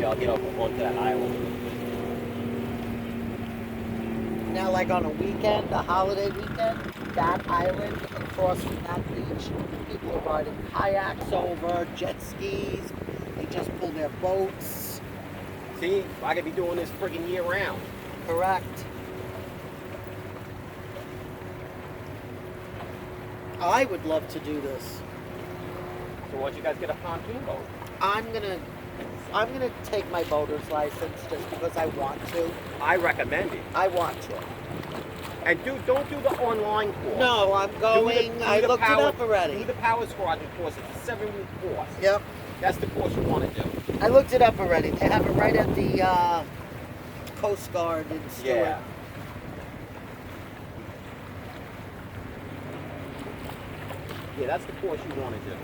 I'll get up onto that island. Now, like on a weekend, a holiday weekend, that island across from that beach, people are riding kayaks over, jet skis. They just pull their boats. See, I could be doing this friggin' year round. Correct. I would love to do this. So why don't you guys get a pontoon boat? I'm gonna take my boater's license just because I want to. I recommend it. I want to. And don't do the online course. No, I'm going. I looked it up already. Do the power squadron course. It's a 7-week course. Yep. That's the course you want to do. I looked it up already. They have it right at the Coast Guard in Stewart. Yeah. Yeah, that's the course you want to do.